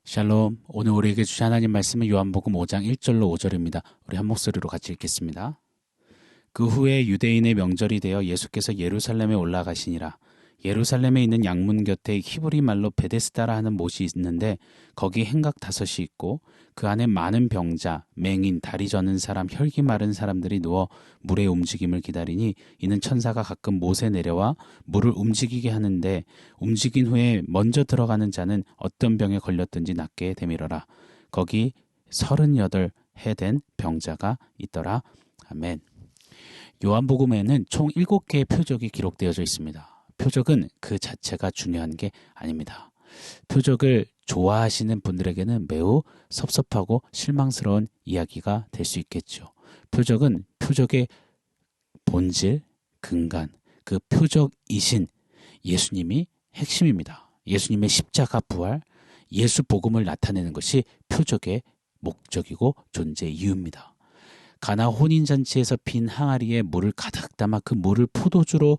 샬롬. 오늘 우리에게 주신 하나님 말씀은 요한복음 5장 1절로 5절입니다. 우리 한 목소리로 같이 읽겠습니다. 그 후에 유대인의 명절이 되어 예수께서 예루살렘에 올라가시니라. 예루살렘에 있는 양문 곁에 히브리 말로 베데스다라 하는 못이 있는데 거기 행각 5이 있고 그 안에 많은 병자, 맹인, 다리 저는 사람, 혈기 마른 사람들이 누워 물의 움직임을 기다리니 이는 천사가 가끔 못에 내려와 물을 움직이게 하는데 움직인 후에 먼저 들어가는 자는 어떤 병에 걸렸든지 낫게 되밀어라. 거기 38해 된 병자가 있더라. 아멘. 요한복음에는 총 7개의 표적이 기록되어져 있습니다. 표적은 그 자체가 중요한 게 아닙니다. 표적을 좋아하시는 분들에게는 매우 섭섭하고 실망스러운 이야기가 될 수 있겠죠. 표적은 표적의 본질, 근간, 그 표적이신 예수님이 핵심입니다. 예수님의 십자가 부활, 예수 복음을 나타내는 것이 표적의 목적이고 존재 이유입니다. 가나 혼인잔치에서 빈 항아리에 물을 가득 담아 그 물을 포도주로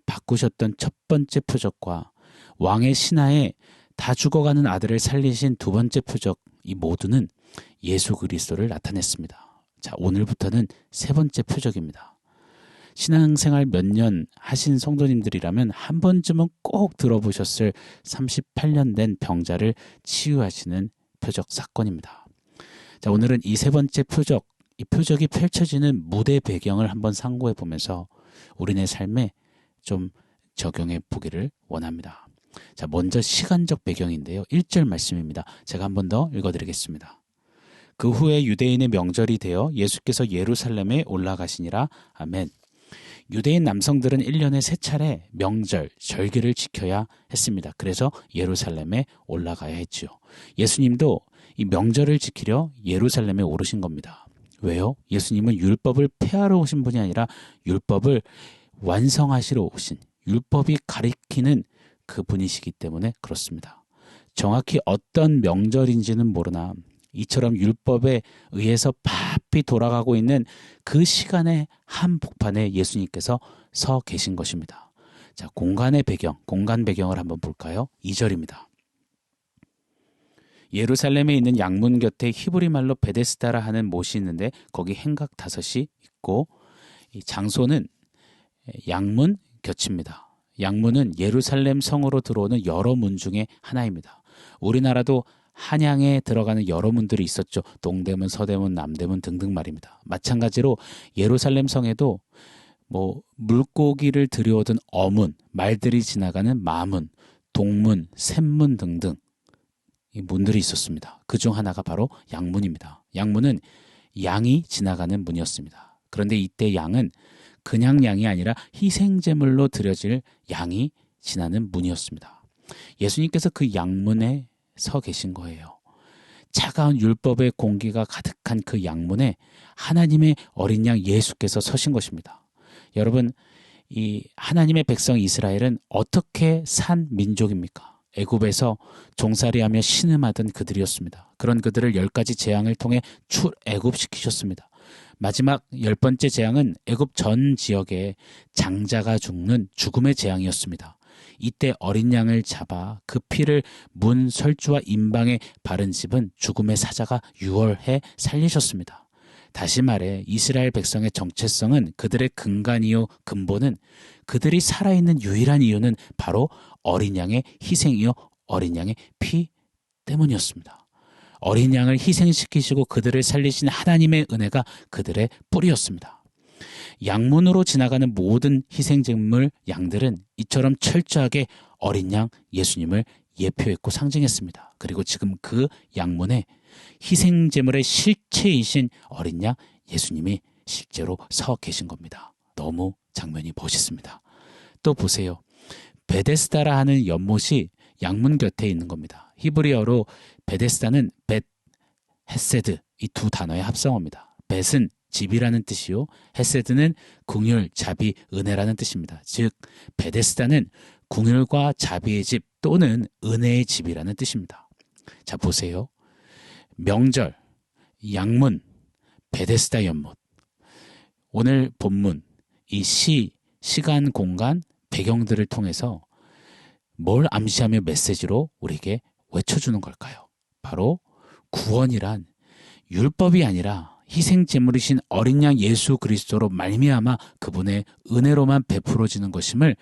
바꾸셨던 첫 번째 표적과 왕의 신하에 다 죽어가는 아들을 살리신 두 번째 표적, 이 모두는 예수 그리스도를 나타냈습니다. 자, 오늘부터는 세 번째 표적입니다. 신앙생활 몇 년 하신 성도님들이라면 한 번쯤은 꼭 들어보셨을 38년 된 병자를 치유하시는 표적 사건입니다. 자, 오늘은 이 세 번째 표적, 이 표적이 펼쳐지는 무대 배경을 한번 상고해 보면서 우리네 삶에 좀 적용해 보기를 원합니다. 자, 먼저 시간적 배경인데요. 1절 말씀입니다. 제가 한 번 더 읽어드리겠습니다. 그 후에 유대인의 명절이 되어 예수께서 예루살렘에 올라가시니라. 아멘. 유대인 남성들은 1년에 3차례 명절, 절기를 지켜야 했습니다. 그래서 예루살렘에 올라가야 했죠. 예수님도 이 명절을 지키려 예루살렘에 오르신 겁니다. 왜요? 예수님은 율법을 폐하러 오신 분이 아니라 율법을 완성하시러 오신, 율법이 가리키는 그분이시기 때문에 그렇습니다. 정확히 어떤 명절인지는 모르나 이처럼 율법에 의해서 바삐 돌아가고 있는 그 시간의 한복판에 예수님께서 서 계신 것입니다. 자, 공간의 배경, 공간 배경을 한번 볼까요? 2절입니다. 예루살렘에 있는 양문 곁에 히브리 말로 베데스다라 하는 못이 있는데 거기 행각 5이 있고 이 장소는 양문 곁입니다. 양문은 예루살렘 성으로 들어오는 여러 문 중에 하나입니다. 우리나라도 한양에 들어가는 여러 문들이 있었죠. 동대문, 서대문, 남대문 등등 말입니다. 마찬가지로 예루살렘 성에도 물고기를 들여오던 어문, 말들이 지나가는 마문, 동문, 샘문 등등 이 문들이 있었습니다. 그중 하나가 바로 양문입니다. 양문은 양이 지나가는 문이었습니다. 그런데 이때 양은 그냥 양이 아니라 희생제물로 드려질 양이 지나는 문이었습니다. 예수님께서 그 양문에 서 계신 거예요. 차가운 율법의 공기가 가득한 그 양문에 하나님의 어린 양 예수께서 서신 것입니다. 여러분, 이 하나님의 백성 이스라엘은 어떻게 산 민족입니까? 애굽에서 종살이하며 신음하던 그들이었습니다. 그런 그들을 10가지 재앙을 통해 출애굽시키셨습니다. 마지막 10번째 재앙은 애굽 전 지역에 장자가 죽는 죽음의 재앙이었습니다. 이때 어린 양을 잡아 그 피를 문 설주와 임방에 바른 집은 죽음의 사자가 유월해 살리셨습니다. 다시 말해 이스라엘 백성의 정체성은 그들의 근간이요 근본은 그들이 살아있는 유일한 이유는 바로 어린 양의 희생이요 어린 양의 피 때문이었습니다. 어린 양을 희생시키시고 그들을 살리신 하나님의 은혜가 그들의 뿌리였습니다. 양문으로 지나가는 모든 희생제물 양들은 이처럼 철저하게 어린 양 예수님을 예표했고 상징했습니다. 그리고 지금 그 양문에 희생제물의 실체이신 어린 양 예수님이 실제로 서 계신 겁니다. 너무 장면이 멋있습니다. 또 보세요. 베데스다라 하는 연못이 양문 곁에 있는 겁니다. 히브리어로 베데스다는 벳, 헤세드 이 두 단어의 합성어입니다. 벳은 집이라는 뜻이요. 헤세드는 긍휼, 자비, 은혜라는 뜻입니다. 즉 베데스다는 긍휼과 자비의 집 또는 은혜의 집이라는 뜻입니다. 자, 보세요. 명절, 양문, 베데스다 연못. 오늘 본문, 이 시간, 공간, 배경들을 통해서 뭘 암시하며 메시지로 우리에게 외쳐주는 걸까요? 바로 바로 구원이란 율법이 아니라 희생 제물이신 어린 양 예수 그리스도로 말미암아 그분의 은혜로만 베풀어지는 것임을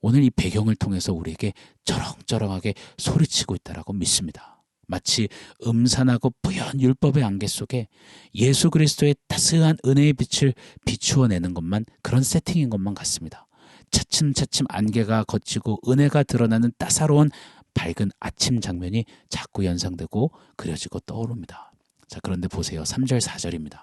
오늘 이 배경을 통해서 우리에게 쩌렁쩌렁하게 소리치고 있다라고 믿습니다. 마치 음산하고 뿌연 율법의 안개 속에 예수 그리스도의 따스한 은혜의 빛을 비추어내는 것만, 그런 세팅인 것만 같습니다. 차츰차츰 안개가 걷히고 은혜가 드러나는 따사로운 밝은 아침 장면이 자꾸 연상되고 그려지고 떠오릅니다. 자, 그런데 보세요. 3절 4절입니다.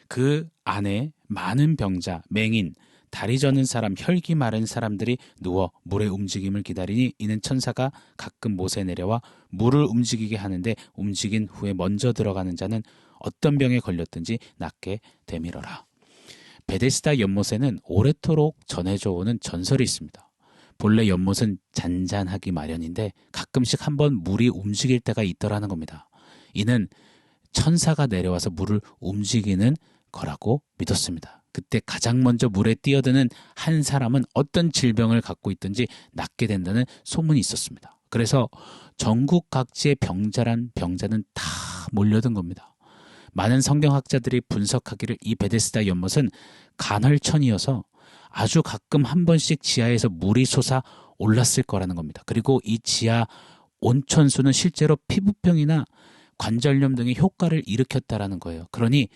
그 안에 많은 병자, 맹인, 다리 저는 사람, 혈기 마른 사람들이 누워 물의 움직임을 기다리니 이는 천사가 가끔 못에 내려와 물을 움직이게 하는데 움직인 후에 먼저 들어가는 자는 어떤 병에 걸렸든지 낫게 되밀어라. 베데스다 연못에는 오래도록 전해져 오는 전설이 있습니다. 본래 연못은 잔잔하기 마련인데 가끔씩 한번 물이 움직일 때가 있더라는 겁니다. 이는 천사가 내려와서 물을 움직이는 거라고 믿었습니다. 그때 가장 먼저 물에 뛰어드는 한 사람은 어떤 질병을 갖고 있든지 낫게 된다는 소문이 있었습니다. 그래서 전국 각지의 병자는 다 몰려든 겁니다. 많은 성경학자들이 분석하기를 이 베데스다 연못은 간헐천이어서 아주 가끔 한 번씩 지하에서 물이 솟아 올랐을 거라는 겁니다. 그리고 이 지하 온천수는 실제로 피부병이나 관절염 등의 효과를 일으켰다라는 거예요. 그러니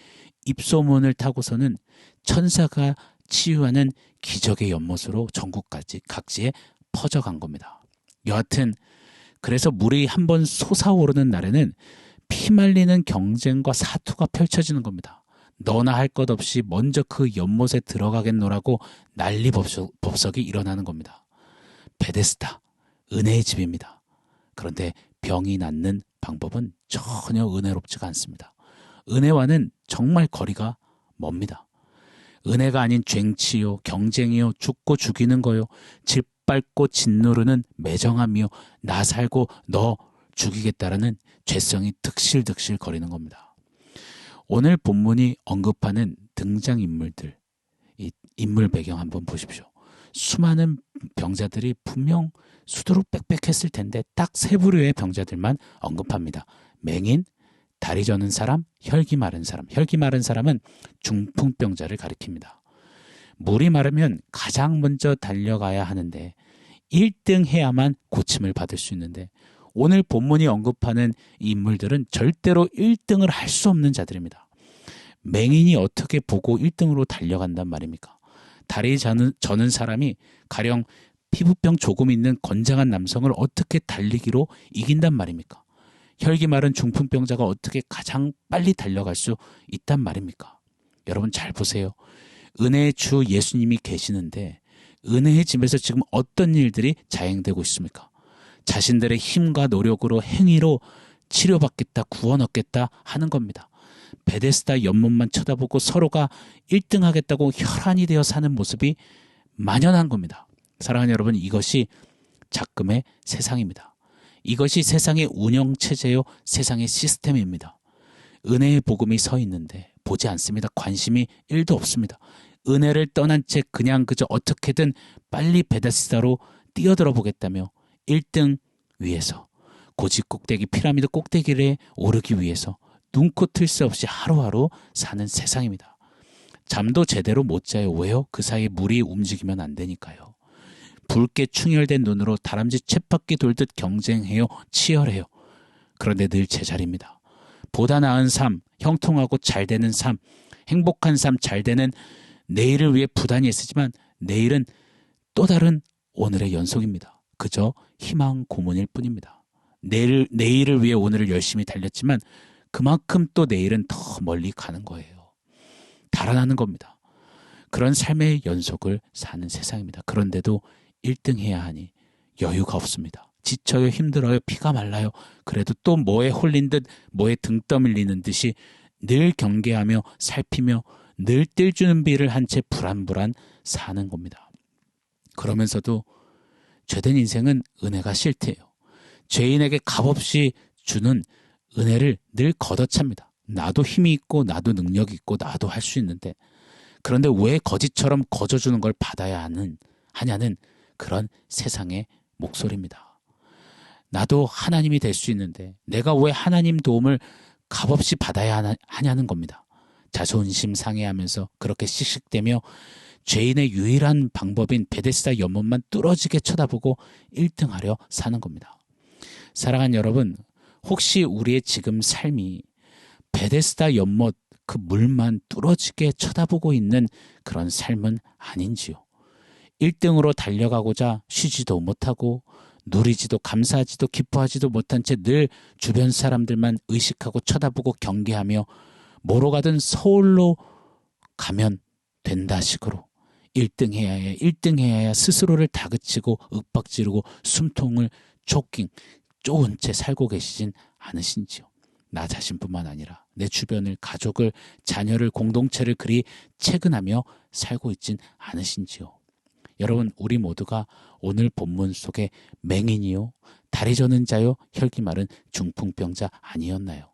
입소문을 타고서는 천사가 치유하는 기적의 연못으로 전국 각지에 퍼져간 겁니다. 여하튼 그래서 물이 한번 솟아오르는 날에는 피말리는 경쟁과 사투가 펼쳐지는 겁니다. 너나 할 것 없이 먼저 그 연못에 들어가겠노라고 난리 법석이 일어나는 겁니다. 베데스다, 은혜의 집입니다. 그런데 병이 낫는 방법은 전혀 은혜롭지가 않습니다. 은혜와는 정말 거리가 멉니다. 은혜가 아닌 쟁취요, 경쟁이요, 죽고 죽이는 거요, 짓밟고 짓누르는 매정함이요, 나 살고 너 죽이겠다라는 죄성이 득실득실 거리는 겁니다. 오늘 본문이 언급하는 등장인물들, 이 인물 배경 한번 보십시오. 수많은 병자들이 분명 수두룩 빽빽했을 텐데 딱 세 부류의 병자들만 언급합니다. 맹인, 다리 저는 사람, 혈기 마른 사람. 혈기 마른 사람은 중풍병자를 가리킵니다. 물이 마르면 가장 먼저 달려가야 하는데 1등 해야만 고침을 받을 수 있는데 오늘 본문이 언급하는 이 인물들은 절대로 1등을 할 수 없는 자들입니다. 맹인이 어떻게 보고 1등으로 달려간단 말입니까? 다리 저는 사람이 가령 피부병 조금 있는 건장한 남성을 어떻게 달리기로 이긴단 말입니까? 혈기 마른 중풍병자가 어떻게 가장 빨리 달려갈 수 있단 말입니까? 여러분 잘 보세요. 은혜의 주 예수님이 계시는데 은혜의 집에서 지금 어떤 일들이 자행되고 있습니까? 자신들의 힘과 노력으로 행위로 치료받겠다, 구원 얻겠다 하는 겁니다. 베데스다 연못만 쳐다보고 서로가 1등 하겠다고 혈안이 되어 사는 모습이 만연한 겁니다. 사랑하는 여러분, 이것이 작금의 세상입니다. 이것이 세상의 운영체제요, 세상의 시스템입니다. 은혜의 복음이 서 있는데 보지 않습니다. 관심이 1도 없습니다. 은혜를 떠난 채 그냥 그저 어떻게든 빨리 베데스다로 뛰어들어 보겠다며 1등 위해서, 고지 꼭대기 피라미드 꼭대기를 오르기 위해서 눈코 틀 새 없이 하루하루 사는 세상입니다. 잠도 제대로 못 자요. 왜요? 그 사이에 물이 움직이면 안 되니까요. 붉게 충혈된 눈으로 다람쥐 쳇바퀴 돌듯 경쟁해요. 치열해요. 그런데 늘 제자리입니다. 보다 나은 삶, 형통하고 잘 되는 삶, 행복한 삶, 잘 되는 내일을 위해 부단히 애쓰지만 내일은 또 다른 오늘의 연속입니다. 그저 희망 고문일 뿐입니다. 내일을 위해 오늘을 열심히 달렸지만 그만큼 또 내일은 더 멀리 가는 거예요. 달아나는 겁니다. 그런 삶의 연속을 사는 세상입니다. 그런데도 1등 해야 하니 여유가 없습니다. 지쳐요, 힘들어요, 피가 말라요. 그래도 또 뭐에 홀린 듯 뭐에 등 떠밀리는 듯이 늘 경계하며 살피며 늘 뛸 준비를 한 채 불안불안 사는 겁니다. 그러면서도 죄된 인생은 은혜가 싫대요. 죄인에게 값없이 주는 은혜를 늘 걷어찹니다. 나도 힘이 있고 나도 능력이 있고 나도 할 수 있는데 그런데 왜 거지처럼 거저주는 걸 받아야 하냐는 그런 세상의 목소리입니다. 나도 하나님이 될 수 있는데 내가 왜 하나님 도움을 값없이 받아야 하냐는 겁니다. 자존심 상해하면서 그렇게 씩씩대며 죄인의 유일한 방법인 베데스다 연못만 뚫어지게 쳐다보고 1등하려 사는 겁니다. 사랑하는 여러분, 혹시 우리의 지금 삶이 베데스다 연못 그 물만 뚫어지게 쳐다보고 있는 그런 삶은 아닌지요? 1등으로 달려가고자 쉬지도 못하고 누리지도 감사하지도 기뻐하지도 못한 채 늘 주변 사람들만 의식하고 쳐다보고 경계하며 뭐로 가든 서울로 가면 된다 식으로 1등 해야 해, 1등 해야 스스로를 다그치고 윽박지르고 숨통을 쪼은 채 살고 계시진 않으신지요? 나 자신뿐만 아니라 내 주변을, 가족을, 자녀를, 공동체를 그리 채근하며 살고 있진 않으신지요? 여러분, 우리 모두가 오늘 본문 속에 맹인이요, 다리 저는 자요, 혈기 마른 중풍병자 아니었나요?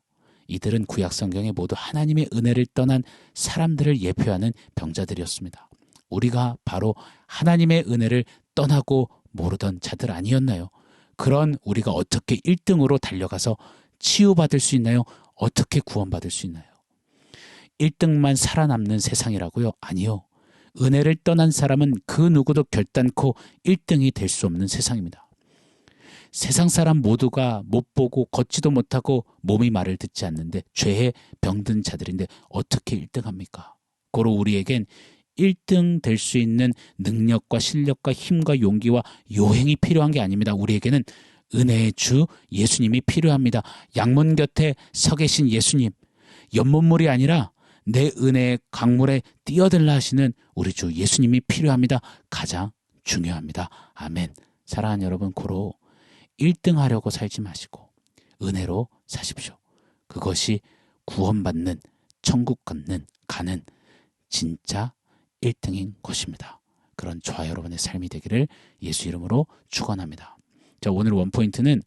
이들은 구약 성경에 모두 하나님의 은혜를 떠난 사람들을 예표하는 병자들이었습니다. 우리가 바로 하나님의 은혜를 떠나고 모르던 자들 아니었나요? 그런 우리가 어떻게 1등으로 달려가서 치유받을 수 있나요? 어떻게 구원받을 수 있나요? 1등만 살아남는 세상이라고요? 아니요. 은혜를 떠난 사람은 그 누구도 결단코 1등이 될 수 없는 세상입니다. 세상 사람 모두가 못 보고 걷지도 못하고 몸이 말을 듣지 않는데 죄에 병든 자들인데 어떻게 1등합니까? 고로 우리에겐 1등 될 수 있는 능력과 실력과 힘과 용기와 요행이 필요한 게 아닙니다. 우리에게는 은혜의 주 예수님이 필요합니다. 양문 곁에 서 계신 예수님, 연못물이 아니라 내 은혜의 강물에 뛰어들라 하시는 우리 주 예수님이 필요합니다. 가장 중요합니다. 아멘. 사랑하는 여러분, 고로 1등 하려고 살지 마시고 은혜로 사십시오. 그것이 구원받는, 천국 가는 진짜 1등인 것입니다. 그런 저와 여러분의 삶이 되기를 예수 이름으로 축원합니다. 자, 오늘 원포인트는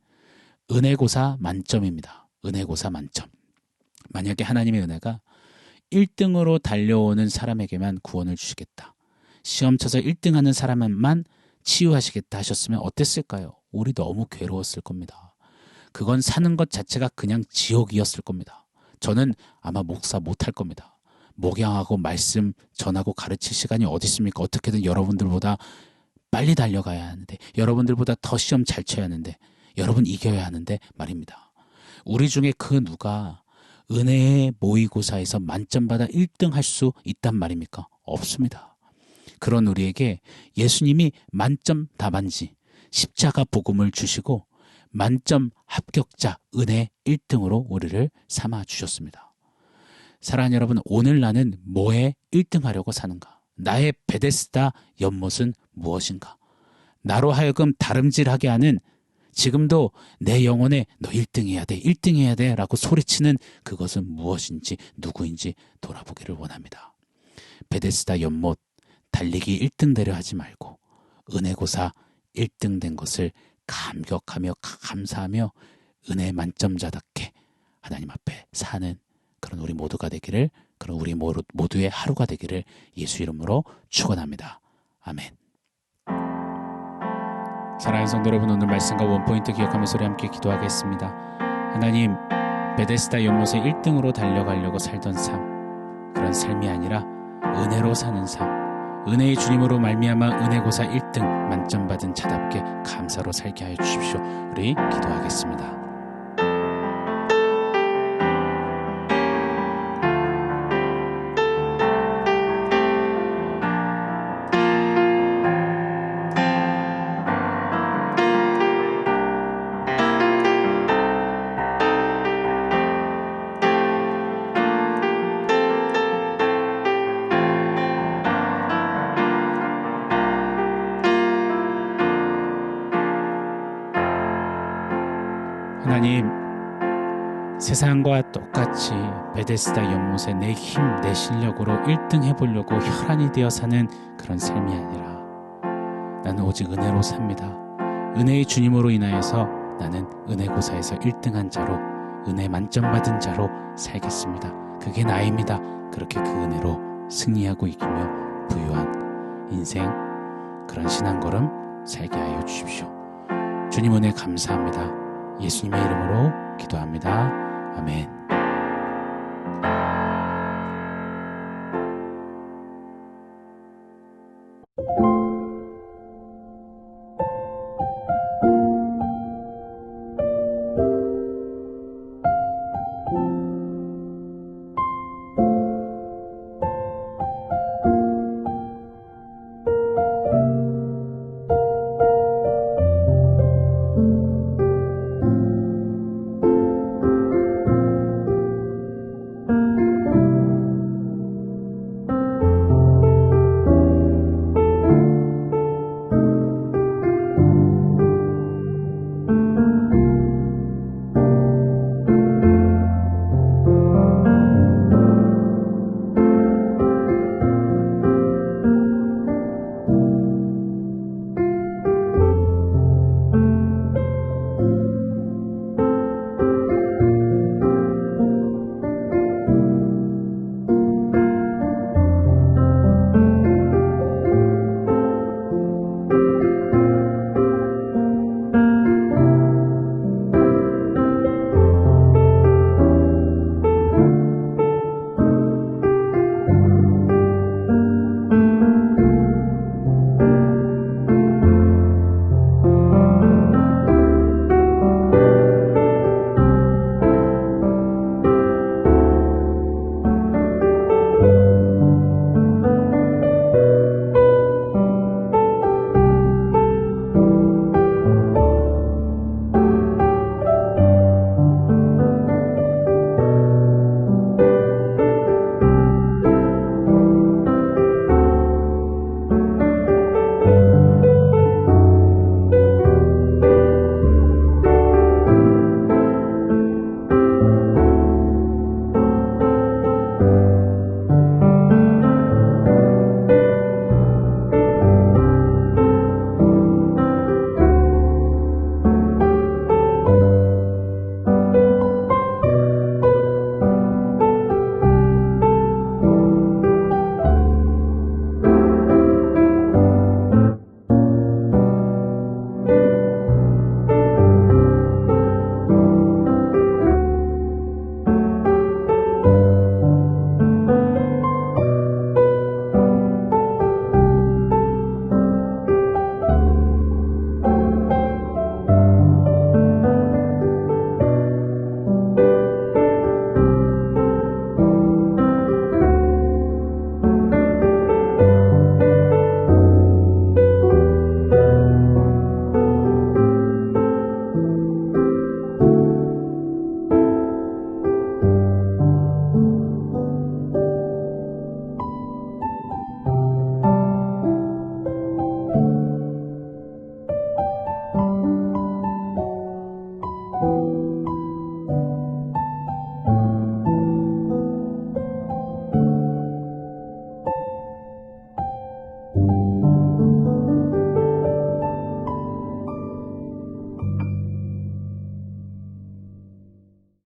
은혜고사 만점입니다. 은혜고사 만점. 만약에 하나님의 은혜가 1등으로 달려오는 사람에게만 구원을 주시겠다, 시험 쳐서 1등하는 사람만 치유하시겠다 하셨으면 어땠을까요? 우리 너무 괴로웠을 겁니다. 그건 사는 것 자체가 그냥 지옥이었을 겁니다. 저는 아마 목사 못할 겁니다. 목양하고 말씀 전하고 가르칠 시간이 어디 있습니까? 어떻게든 여러분들보다 빨리 달려가야 하는데, 여러분들보다 더 시험 잘 쳐야 하는데, 여러분 이겨야 하는데 말입니다. 우리 중에 그 누가 은혜의 모의고사에서 만점 받아 1등 할 수 있단 말입니까? 없습니다. 그런 우리에게 예수님이 만점 답안지 십자가 복음을 주시고 만점 합격자 은혜 1등으로 우리를 삼아 주셨습니다. 사랑하는 여러분, 오늘 나는 뭐에 1등하려고 사는가? 나의 베데스다 연못은 무엇인가? 나로 하여금 다름질하게 하는, 지금도 내 영혼에 너 1등 해야 돼, 1등 해야 돼 라고 소리치는 그것은 무엇인지, 누구인지 돌아보기를 원합니다. 베데스다 연못 달리기 1등 되려 하지 말고 은혜고사 1등 된 것을 감격하며 감사하며 은혜 만점자답게 하나님 앞에 사는 그런 우리 모두가 되기를, 그런 우리 모두의 하루가 되기를 예수 이름으로 축원합니다. 아멘. 사랑하는 성도 여러분, 오늘 말씀과 원포인트 기억하면서 우리 함께 기도하겠습니다. 하나님, 베데스다 연못에 1등으로 달려가려고 살던 삶, 그런 삶이 아니라 은혜로 사는 삶, 은혜의 주님으로 말미암아 은혜고사 1등 만점 받은 자답게 감사로 살게 하여 주십시오. 우리 기도하겠습니다. 하나님, 세상과 똑같이 베데스다 연못에 내 힘, 내 실력으로 1등 해보려고 혈안이 되어 사는 그런 삶이 아니라 나는 오직 은혜로 삽니다. 은혜의 주님으로 인하여서 나는 은혜고사에서 1등한 자로, 은혜 만점 받은 자로 살겠습니다. 그게 나입니다. 그렇게 그 은혜로 승리하고 이기며 부유한 인생, 그런 신앙걸음 살게 하여 주십시오. 주님 은혜 감사합니다. 예수님의 이름으로 기도합니다. 아멘.